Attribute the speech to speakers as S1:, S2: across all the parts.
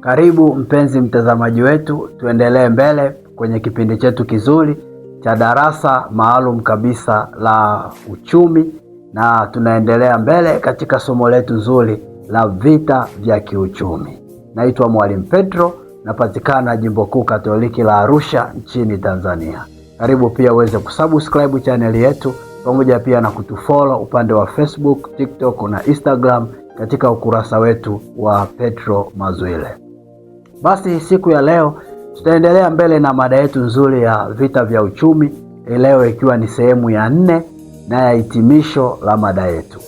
S1: Karibu mpenzi mtazamaji wetu, tuendelee mbele kwenye kipindi chetu kizuri cha darasa maalum kabisa la uchumi, na tunaendelea mbele katika somo letu nzuri la vita vya kiuchumi. Naitwa Mwalimu Petro, napatikana Jimbo Kuu Katoliki la Arusha nchini Tanzania. Karibu pia uweze kusubscribe channel yetu pamoja pia na kutufollow upande wa Facebook, TikTok na Instagram katika ukurasa wetu wa Petro Mazwile. Basi siku ya leo tutaendelea mbele na mada yetu nzuri ya vita vya uchumi, leo ikiwa ni sehemu ya 4 na ya hitimisho la mada yetu.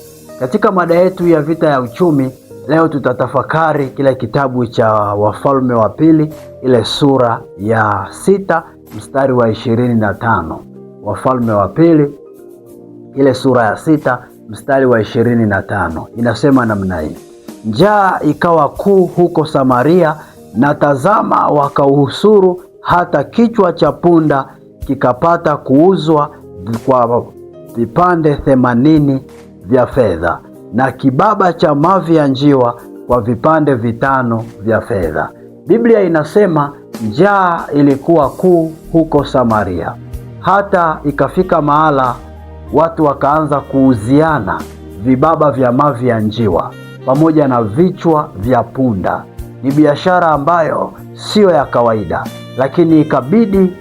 S1: Katika mada yetu ya vita ya uchumi leo tutatafakari kile kitabu cha Wafalme wa Pili, ile sura ya 6 mstari wa 25. Wafalme wa Pili ile sura ya 6 mstari wa 25 inasema namna hii: njaa ikawa kuu huko Samaria, na tazama wakauhusuru hata kichwa cha punda kikapata kuuzwa kwa vipande 80 vya fedha, na kibaba cha mavi ya njiwa kwa vipande 5 vya fedha. Biblia inasema njaa ilikuwa kuu huko Samaria, hata ikafika mahala watu wakaanza kuuziana vibaba vya mavi ya njiwa pamoja na vichwa vya punda. Ni biashara ambayo sio ya kawaida, lakini ikabidi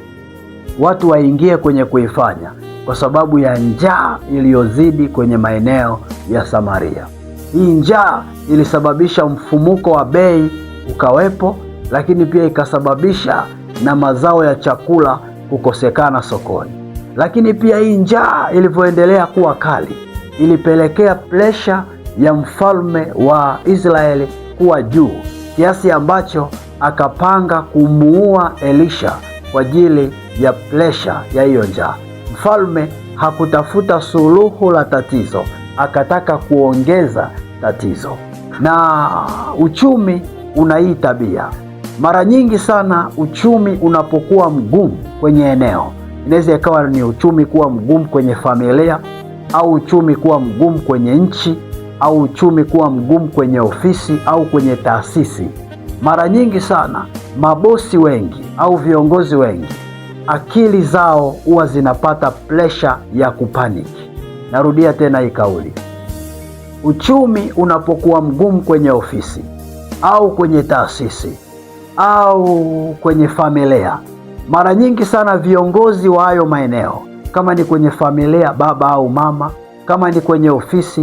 S1: watu waingie kwenye kuifanya kwa sababu ya njaa iliyozidi kwenye maeneo ya Samaria. Hii njaa ilisababisha mfumuko wa bei ukawepo, lakini pia ikasababisha na mazao ya chakula kukosekana sokoni. Lakini pia hii njaa ilivyoendelea kuwa kali ilipelekea presha ya mfalme wa Israeli kuwa juu, kiasi ambacho akapanga kumuua Elisha kwa ajili ya presha ya hiyo njaa. Mfalme hakutafuta suluhu la tatizo, akataka kuongeza tatizo. Na uchumi una hii tabia. Mara nyingi sana uchumi unapokuwa mgumu kwenye eneo, inaweza ikawa ni uchumi kuwa mgumu kwenye familia, au uchumi kuwa mgumu kwenye nchi, au uchumi kuwa mgumu kwenye ofisi au kwenye taasisi. Mara nyingi sana mabosi wengi au viongozi wengi akili zao huwa zinapata presha ya kupaniki. Narudia tena hii kauli. Uchumi unapokuwa mgumu kwenye ofisi au kwenye taasisi au kwenye familia, mara nyingi sana viongozi wa hayo maeneo, kama ni kwenye familia baba au mama, kama ni kwenye ofisi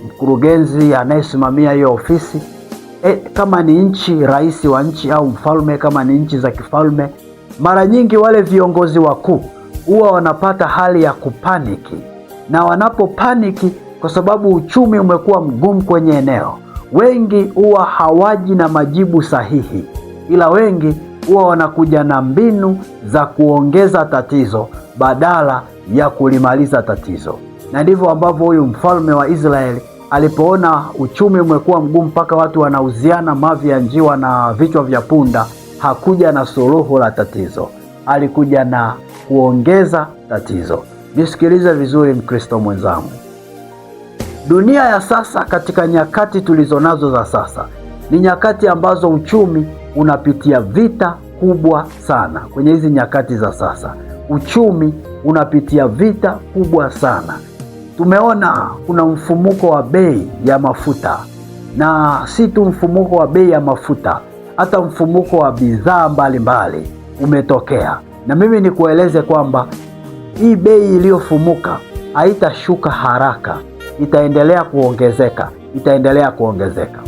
S1: mkurugenzi anayesimamia hiyo ofisi, kama ni nchi rais wa nchi au mfalme, kama ni nchi za kifalme, mara nyingi wale viongozi wakuu huwa wanapata hali ya kupaniki. Na wanapopaniki kwa sababu uchumi umekuwa mgumu kwenye eneo, wengi huwa hawaji na majibu sahihi, ila wengi huwa wanakuja na mbinu za kuongeza tatizo badala ya kulimaliza tatizo. Na ndivyo ambavyo huyu mfalme wa Israeli alipoona uchumi umekuwa mgumu mpaka watu wanauziana mavi ya njiwa na vichwa vya punda, hakuja na suluhu la tatizo, alikuja na kuongeza tatizo. Nisikilize vizuri Mkristo mwenzangu. Dunia ya sasa, katika nyakati tulizonazo za sasa, ni nyakati ambazo uchumi unapitia vita kubwa sana. Kwenye hizi nyakati za sasa uchumi unapitia vita kubwa sana. Tumeona kuna mfumuko wa bei ya mafuta, na si tu mfumuko wa bei ya mafuta, hata mfumuko wa bidhaa mbalimbali umetokea. Na mimi nikueleze kwamba hii bei iliyofumuka haitashuka haraka, itaendelea kuongezeka.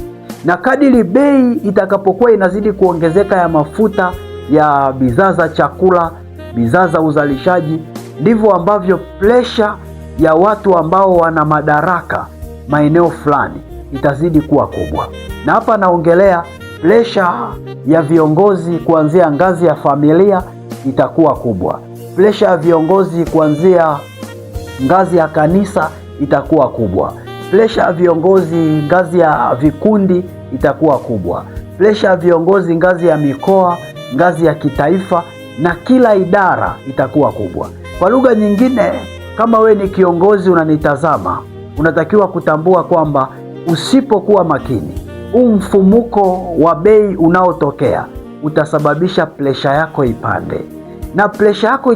S1: Na kadiri bei itakapokuwa inazidi kuongezeka ya mafuta, ya bidhaa za chakula, bidhaa za uzalishaji, ndivyo ambavyo presha ya watu ambao wana madaraka maeneo fulani itazidi kuwa kubwa. Na hapa naongelea presha ya viongozi kuanzia ngazi ya familia itakuwa kubwa. Presha ya viongozi kuanzia ngazi ya kanisa itakuwa kubwa. Presha ya viongozi ngazi ya vikundi itakuwa kubwa. Presha ya viongozi ngazi ya mikoa, ngazi ya kitaifa na kila idara itakuwa kubwa. Kwa lugha nyingine, kama we ni kiongozi unanitazama, unatakiwa kutambua kwamba usipokuwa makini, mfumuko wa bei unaotokea utasababisha presha yako ipande, na presha yako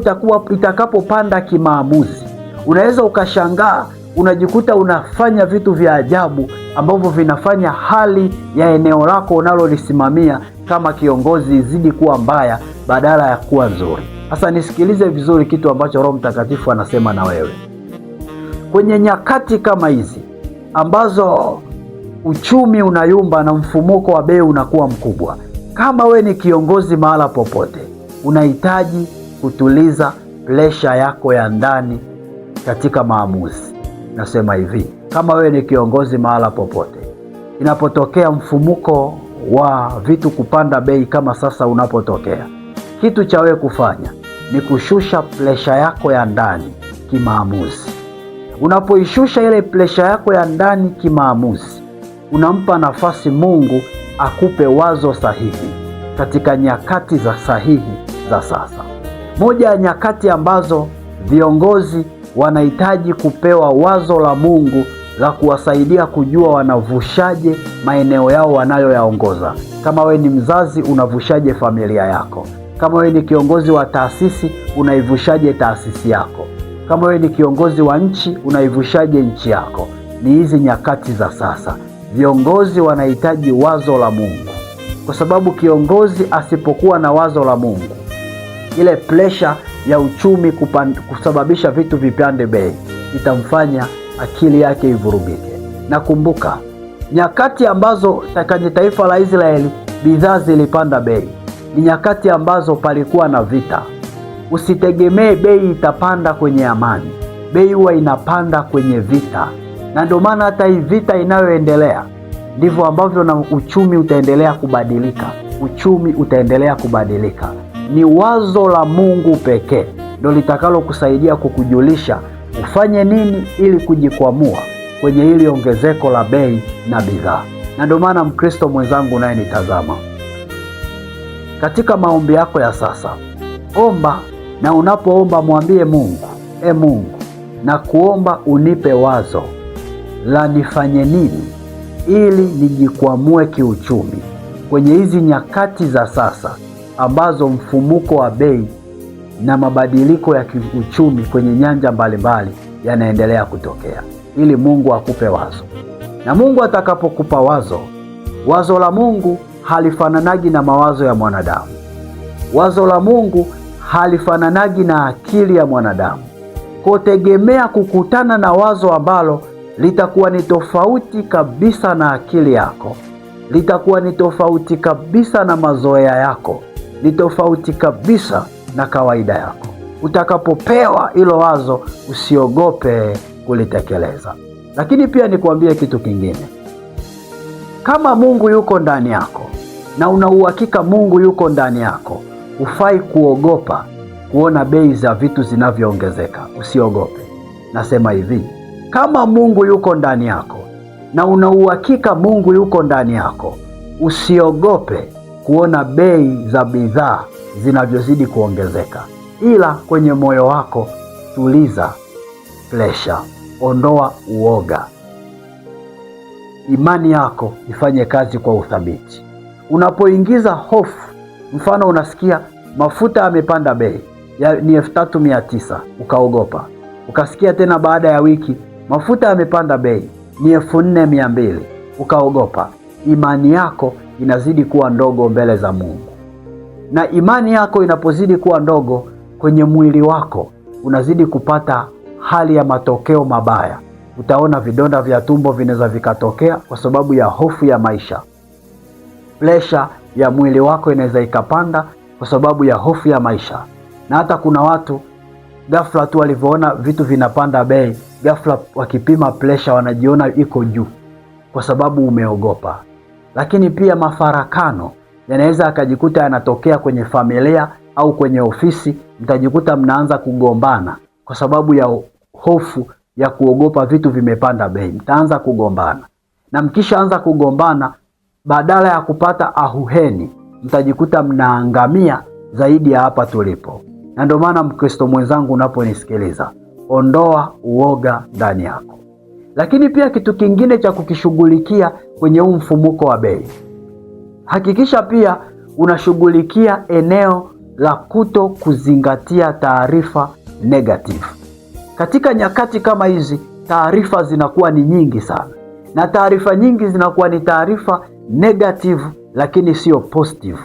S1: itakapopanda kimaamuzi, unaweza ukashangaa unajikuta unafanya vitu vya ajabu ambavyo vinafanya hali ya eneo lako unalolisimamia kama kiongozi izidi kuwa mbaya badala ya kuwa nzuri. Sasa nisikilize vizuri kitu ambacho Roho Mtakatifu anasema na wewe. Kwenye nyakati kama hizi ambazo uchumi unayumba na mfumuko wa bei unakuwa mkubwa, kama we ni kiongozi mahala popote, unahitaji kutuliza presha yako ya ndani katika maamuzi. Nasema hivi, kama we ni kiongozi mahala popote, inapotokea mfumuko wa vitu kupanda bei kama sasa unapotokea, kitu cha wewe kufanya ni kushusha presha yako ya ndani kimaamuzi. Unapoishusha ile presha yako ya ndani kimaamuzi, unampa nafasi Mungu akupe wazo sahihi katika nyakati za sahihi za sasa. Moja ya nyakati ambazo viongozi wanahitaji kupewa wazo la Mungu la kuwasaidia kujua wanavushaje maeneo yao wanayoyaongoza. Kama we ni mzazi, unavushaje familia yako? Kama we ni kiongozi wa taasisi, unaivushaje taasisi yako? Kama we ni kiongozi wa nchi, unaivushaje nchi yako? Ni hizi nyakati za sasa viongozi wanahitaji wazo la Mungu, kwa sababu kiongozi asipokuwa na wazo la Mungu, ile presha ya uchumi kusababisha vitu vipande bei itamfanya akili yake ivurugike. Na kumbuka, nyakati ambazo kwenye taifa la Israeli bidhaa zilipanda bei ni nyakati ambazo palikuwa na vita. Usitegemee bei itapanda kwenye amani. Bei huwa inapanda kwenye vita, na ndio maana hata hii vita inayoendelea ndivyo ambavyo na uchumi utaendelea kubadilika. Uchumi utaendelea kubadilika. Ni wazo la Mungu pekee ndio litakalo kusaidia kukujulisha ufanye nini ili kujikwamua kwenye hili ongezeko la bei na bidhaa. Na ndio maana Mkristo mwenzangu naye nitazama, katika maombi yako ya sasa, omba, na unapoomba mwambie Mungu, Mungu, na kuomba unipe wazo la nifanye nini ili nijikwamue kiuchumi kwenye hizi nyakati za sasa ambazo mfumuko wa bei na mabadiliko ya kiuchumi kwenye nyanja mbalimbali yanaendelea kutokea, ili Mungu akupe wazo. Na Mungu atakapokupa wazo, wazo la Mungu halifananagi na mawazo ya mwanadamu. Wazo la Mungu halifananagi na akili ya mwanadamu. Kwa tegemea kukutana na wazo ambalo litakuwa ni tofauti kabisa na akili yako, litakuwa ni tofauti kabisa na mazoea yako, ni tofauti kabisa na kawaida yako. Utakapopewa hilo wazo, usiogope kulitekeleza. Lakini pia nikuambie kitu kingine, kama Mungu yuko ndani yako na una uhakika Mungu yuko ndani yako, hufai kuogopa kuona bei za vitu zinavyoongezeka. Usiogope. Nasema hivi, kama Mungu yuko ndani yako na una uhakika Mungu yuko ndani yako, usiogope kuona bei za bidhaa zinavyozidi kuongezeka. Ila kwenye moyo wako tuliza presha, ondoa uoga. Imani yako ifanye kazi kwa uthabiti. Unapoingiza hofu, mfano unasikia mafuta yamepanda bei ni 3900, ukaogopa. Ukasikia tena baada ya wiki mafuta yamepanda bei ni 4200, ukaogopa. Imani yako inazidi kuwa ndogo mbele za Mungu. Na imani yako inapozidi kuwa ndogo, kwenye mwili wako unazidi kupata hali ya matokeo mabaya. Utaona vidonda vya tumbo vinaweza vikatokea kwa sababu ya hofu ya maisha. Presha ya mwili wako inaweza ikapanda kwa sababu ya hofu ya maisha. Na hata kuna watu ghafla tu walivyoona vitu vinapanda bei, ghafla wakipima presha wanajiona iko juu kwa sababu umeogopa. Lakini pia mafarakano yanaweza akajikuta yanatokea kwenye familia au kwenye ofisi. Mtajikuta mnaanza kugombana kwa sababu ya hofu ya kuogopa vitu vimepanda bei. Mtaanza kugombana, na mkishaanza kugombana, badala ya kupata ahueni, mtajikuta mnaangamia zaidi ya hapa tulipo. Na ndio maana Mkristo mwenzangu, unaponisikiliza, ondoa uoga ndani yako. Lakini pia kitu kingine cha kukishughulikia kwenye huu mfumuko wa bei. Hakikisha pia unashughulikia eneo la kuto kuzingatia taarifa negative. Katika nyakati kama hizi, taarifa zinakuwa ni nyingi sana, na taarifa nyingi zinakuwa ni taarifa negative, lakini sio positive.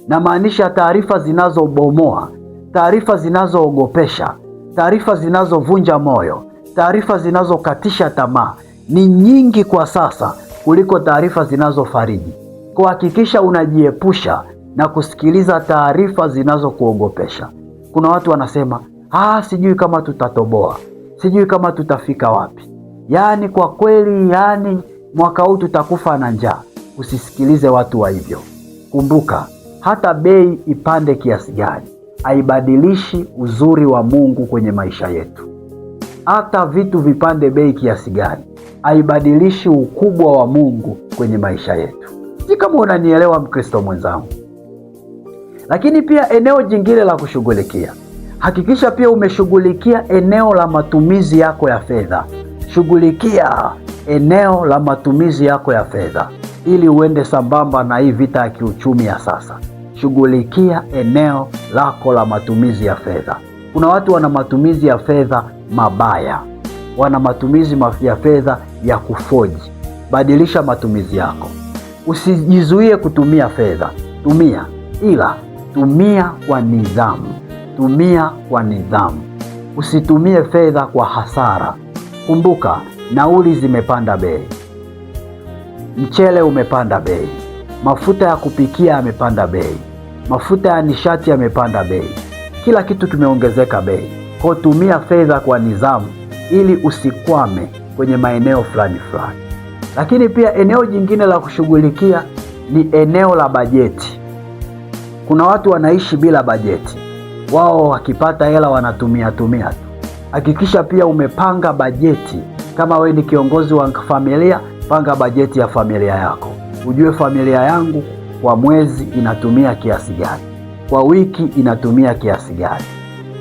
S1: Na maanisha taarifa zinazobomoa, taarifa zinazoogopesha, taarifa zinazovunja moyo, taarifa zinazokatisha tamaa ni nyingi kwa sasa kuliko taarifa zinazofariji. Kwa hakikisha unajiepusha na kusikiliza taarifa zinazokuogopesha. Kuna watu wanasema, sijui kama tutatoboa, sijui kama tutafika wapi, yaani kwa kweli, yaani mwaka huu tutakufa na njaa. Usisikilize watu wa hivyo. Kumbuka, hata bei ipande kiasi gani haibadilishi uzuri wa Mungu kwenye maisha yetu. Hata vitu vipande bei kiasi gani haibadilishi ukubwa wa Mungu kwenye maisha yetu. Si kama unanielewa, Mkristo mwenzangu. Lakini pia eneo jingine la kushughulikia, hakikisha pia umeshughulikia eneo la matumizi yako ya fedha. Shughulikia eneo la matumizi yako ya fedha ili uende sambamba na hii vita ya kiuchumi ya sasa. Shughulikia eneo lako la matumizi ya fedha. Kuna watu wana matumizi ya fedha mabaya, wana matumizi ya fedha ya kufoji. Badilisha matumizi yako. Usijizuie kutumia fedha, tumia, ila tumia kwa nidhamu. Tumia kwa nidhamu. Usitumie fedha kwa hasara. Kumbuka, nauli zimepanda bei, mchele umepanda bei, mafuta ya kupikia yamepanda bei, mafuta ya nishati yamepanda bei, kila kitu kimeongezeka bei. Kwa tumia fedha kwa nidhamu ili usikwame kwenye maeneo fulani fulani. Lakini pia eneo jingine la kushughulikia ni eneo la bajeti. Kuna watu wanaishi bila bajeti, wao wakipata hela wanatumia tu. Hakikisha pia umepanga bajeti. Kama we ni kiongozi wa familia, panga bajeti ya familia yako. Ujue familia yangu kwa mwezi inatumia kiasi gani, kwa wiki inatumia kiasi gani.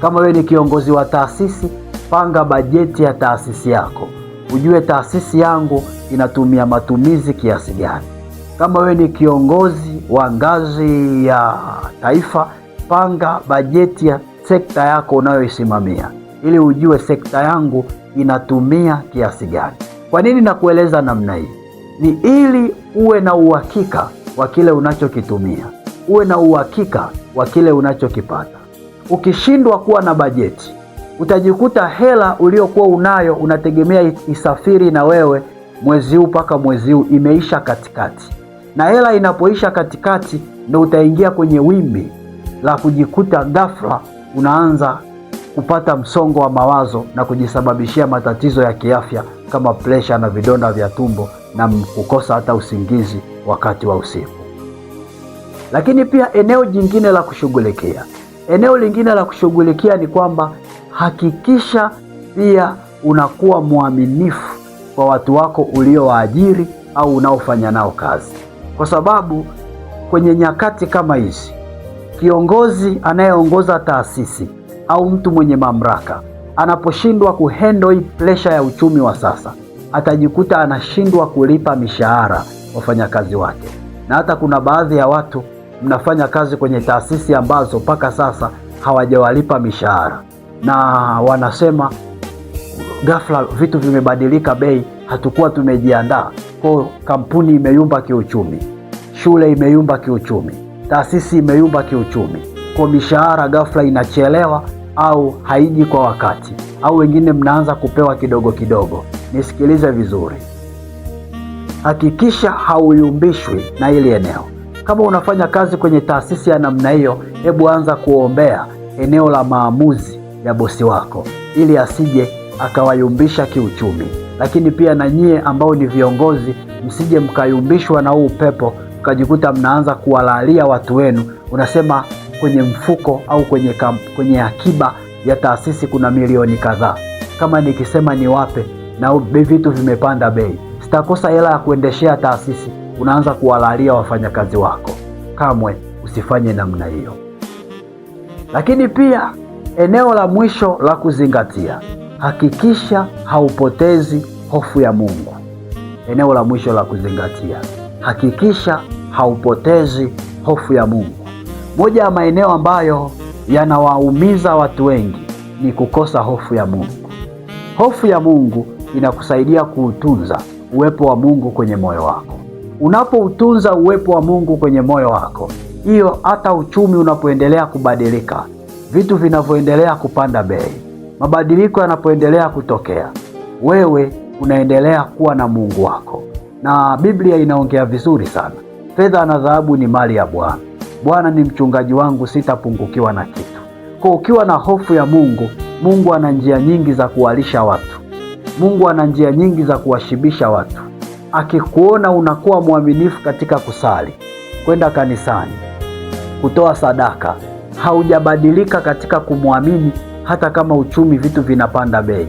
S1: Kama we ni kiongozi wa taasisi, panga bajeti ya taasisi yako. Ujue taasisi yangu inatumia matumizi kiasi gani. Kama we ni kiongozi wa ngazi ya taifa, panga bajeti ya sekta yako unayoisimamia ili ujue sekta yangu inatumia kiasi gani. Kwa nini nakueleza namna hii? Ni ili uwe na uhakika wa kile unachokitumia, uwe na uhakika wa kile unachokipata. Ukishindwa kuwa na bajeti, utajikuta hela uliokuwa unayo unategemea isafiri na wewe mwezi huu mpaka mwezi huu imeisha katikati. Na hela inapoisha katikati, ndio utaingia kwenye wimbi la kujikuta ghafla unaanza kupata msongo wa mawazo na kujisababishia matatizo ya kiafya kama presha na vidonda vya tumbo na kukosa hata usingizi wakati wa usiku. Lakini pia eneo jingine la kushughulikia, eneo lingine la kushughulikia ni kwamba hakikisha pia unakuwa mwaminifu kwa watu wako uliowaajiri au unaofanya nao kazi. Kwa sababu kwenye nyakati kama hizi, kiongozi anayeongoza taasisi au mtu mwenye mamlaka anaposhindwa kuhandle hii pressure ya uchumi wa sasa, atajikuta anashindwa kulipa mishahara wafanyakazi wake. Na hata kuna baadhi ya watu mnafanya kazi kwenye taasisi ambazo mpaka sasa hawajawalipa mishahara, na wanasema ghafla vitu vimebadilika bei, hatukuwa tumejiandaa. Kwa kampuni imeyumba kiuchumi, shule imeyumba kiuchumi, taasisi imeyumba kiuchumi. Kwa mishahara ghafla inachelewa au haiji kwa wakati, au wengine mnaanza kupewa kidogo kidogo. Nisikilize vizuri, hakikisha hauyumbishwi na hili eneo. Kama unafanya kazi kwenye taasisi ya namna hiyo, hebu anza kuombea eneo la maamuzi ya bosi wako ili asije akawayumbisha kiuchumi. Lakini pia na nyie ambao ni viongozi, msije mkayumbishwa na huu upepo mkajikuta mnaanza kuwalalia watu wenu. Unasema kwenye mfuko au kwenye akiba ya taasisi kuna milioni kadhaa, kama nikisema niwape na vitu vimepanda bei, sitakosa hela ya kuendeshea taasisi. Unaanza kuwalalia wafanyakazi wako. Kamwe usifanye namna hiyo. Lakini pia eneo la mwisho la kuzingatia, hakikisha haupotezi hofu ya Mungu. eneo la mwisho la kuzingatia, hakikisha haupotezi hofu ya Mungu. Moja ya maeneo ambayo yanawaumiza watu wengi ni kukosa hofu ya Mungu. Hofu ya Mungu inakusaidia kuutunza uwepo wa Mungu kwenye moyo wako. Unapoutunza uwepo wa Mungu kwenye moyo wako, hiyo hata uchumi unapoendelea kubadilika, vitu vinavyoendelea kupanda bei, mabadiliko yanapoendelea kutokea, wewe unaendelea kuwa na Mungu wako. Na Biblia inaongea vizuri sana, fedha na dhahabu ni mali ya Bwana. Bwana ni mchungaji wangu, sitapungukiwa na kitu. Kwa ukiwa na hofu ya Mungu, Mungu ana njia nyingi za kuwalisha watu. Mungu ana njia nyingi za kuwashibisha watu. Akikuona unakuwa mwaminifu katika kusali, kwenda kanisani, kutoa sadaka, haujabadilika katika kumwamini, hata kama uchumi vitu vinapanda bei,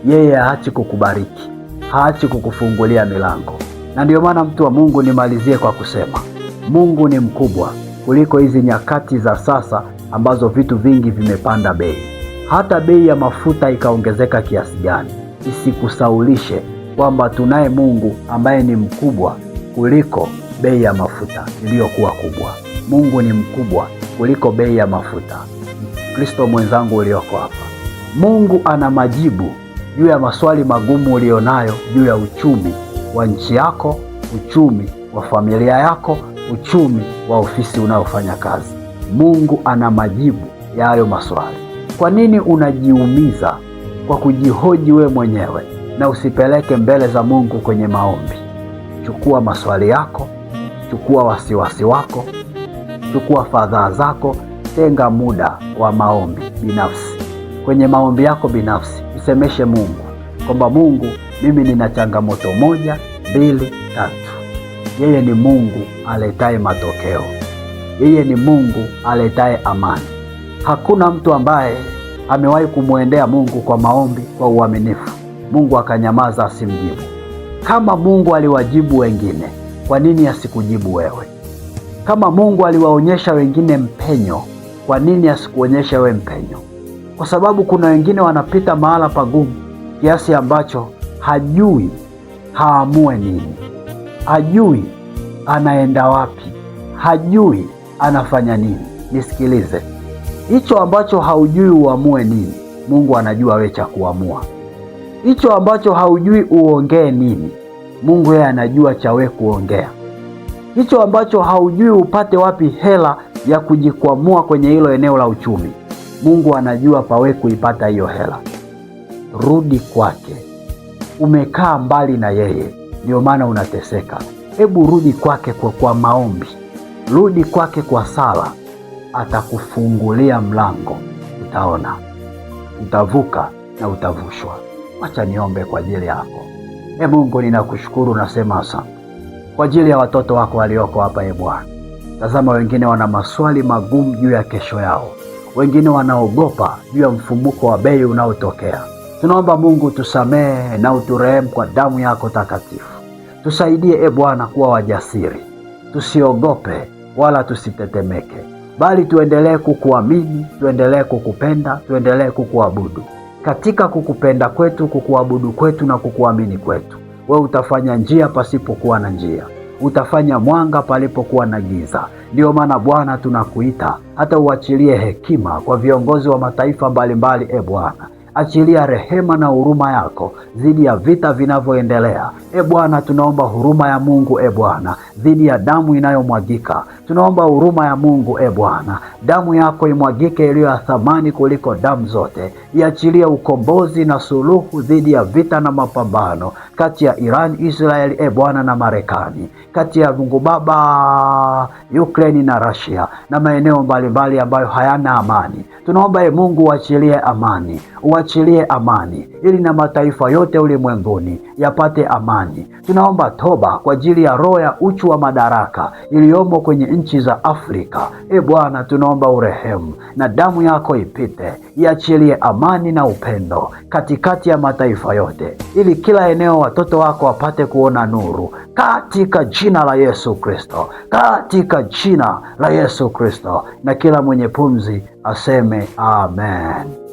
S1: yeye haachi kukubariki, haachi kukufungulia milango. Na ndio maana mtu wa Mungu, nimalizie kwa kusema Mungu ni mkubwa kuliko hizi nyakati za sasa ambazo vitu vingi vimepanda bei. Hata bei ya mafuta ikaongezeka kiasi gani, isikusaulishe kwamba tunaye Mungu ambaye ni mkubwa kuliko bei ya mafuta iliyokuwa kubwa. Mungu ni mkubwa kuliko bei ya mafuta. Kristo mwenzangu ulioko hapa, Mungu ana majibu juu ya maswali magumu ulionayo juu ya uchumi wa nchi yako, uchumi wa familia yako, uchumi wa ofisi unayofanya kazi. Mungu ana majibu ya hayo maswali. Kwa nini unajiumiza kwa kujihoji we mwenyewe na usipeleke mbele za Mungu kwenye maombi? Chukua maswali yako, chukua wasiwasi wako, chukua fadhaa zako, tenga muda wa maombi binafsi. Kwenye maombi yako binafsi, msemeshe Mungu kwamba Mungu, mimi nina changamoto 1, 2, 3. Yeye ni Mungu aletaye matokeo. Yeye ni Mungu aletaye amani. Hakuna mtu ambaye amewahi kumwendea Mungu kwa maombi kwa uaminifu, Mungu akanyamaza asimjibu. Kama Mungu aliwajibu wengine, kwa nini asikujibu wewe? Kama Mungu aliwaonyesha wengine mpenyo, kwa nini asikuonyeshe wewe mpenyo? Kwa sababu kuna wengine wanapita mahala pagumu kiasi ambacho hajui haamue nini, hajui anaenda wapi, hajui anafanya nini. Nisikilize, hicho ambacho haujui uamue nini, Mungu anajua wewe cha kuamua. Hicho ambacho haujui uongee nini, Mungu yeye anajua cha wewe kuongea. Hicho ambacho haujui upate wapi hela ya kujikwamua kwenye hilo eneo la uchumi, Mungu anajua pawe kuipata hiyo hela. Rudi kwake. Umekaa mbali na yeye, ndio maana unateseka. Hebu rudi kwake kwa maombi, rudi kwake kwa sala, atakufungulia mlango. Utaona, utavuka na utavushwa. Acha niombe kwa ajili yako. Mungu, ninakushukuru, nasema asante kwa ajili ya watoto wako walioko hapa. Bwana, tazama, wengine wana maswali magumu juu ya kesho yao, wengine wanaogopa juu ya mfumuko wa bei unaotokea. Tunaomba Mungu tusamehe na uturehemu kwa damu yako takatifu. Tusaidie Bwana kuwa wajasiri, tusiogope wala tusitetemeke, bali tuendelee kukuamini, tuendelee kukupenda, tuendelee kukuabudu. Katika kukupenda kwetu, kukuabudu kwetu na kukuamini kwetu, wewe utafanya njia pasipokuwa na njia, utafanya mwanga palipokuwa na giza. Ndio maana Bwana tunakuita, hata uachilie hekima kwa viongozi wa mataifa mbalimbali. Bwana, achilia rehema na huruma yako dhidi ya vita vinavyoendelea. Bwana, tunaomba huruma ya Mungu Bwana dhidi ya damu inayomwagika. Tunaomba huruma ya Mungu Bwana, damu yako imwagike iliyo ya thamani kuliko damu zote. Iachilie ukombozi na suluhu dhidi ya vita na mapambano kati ya Iran, Israeli Bwana na Marekani, kati ya Mungu Baba, Ukraine na Russia na maeneo mbalimbali ambayo hayana amani. Tunaomba Mungu uachilie amani, uachilie amani ili na mataifa yote ulimwenguni yapate amani. Tunaomba toba kwa ajili ya roho ya uchu wa madaraka iliyomo kwenye nchi za Afrika. Bwana, tunaomba urehemu na damu yako ipite, iachilie amani na upendo katikati ya mataifa yote, ili kila eneo watoto wako wapate kuona nuru, katika jina la Yesu Kristo, katika jina la Yesu Kristo. Na kila mwenye pumzi aseme amen.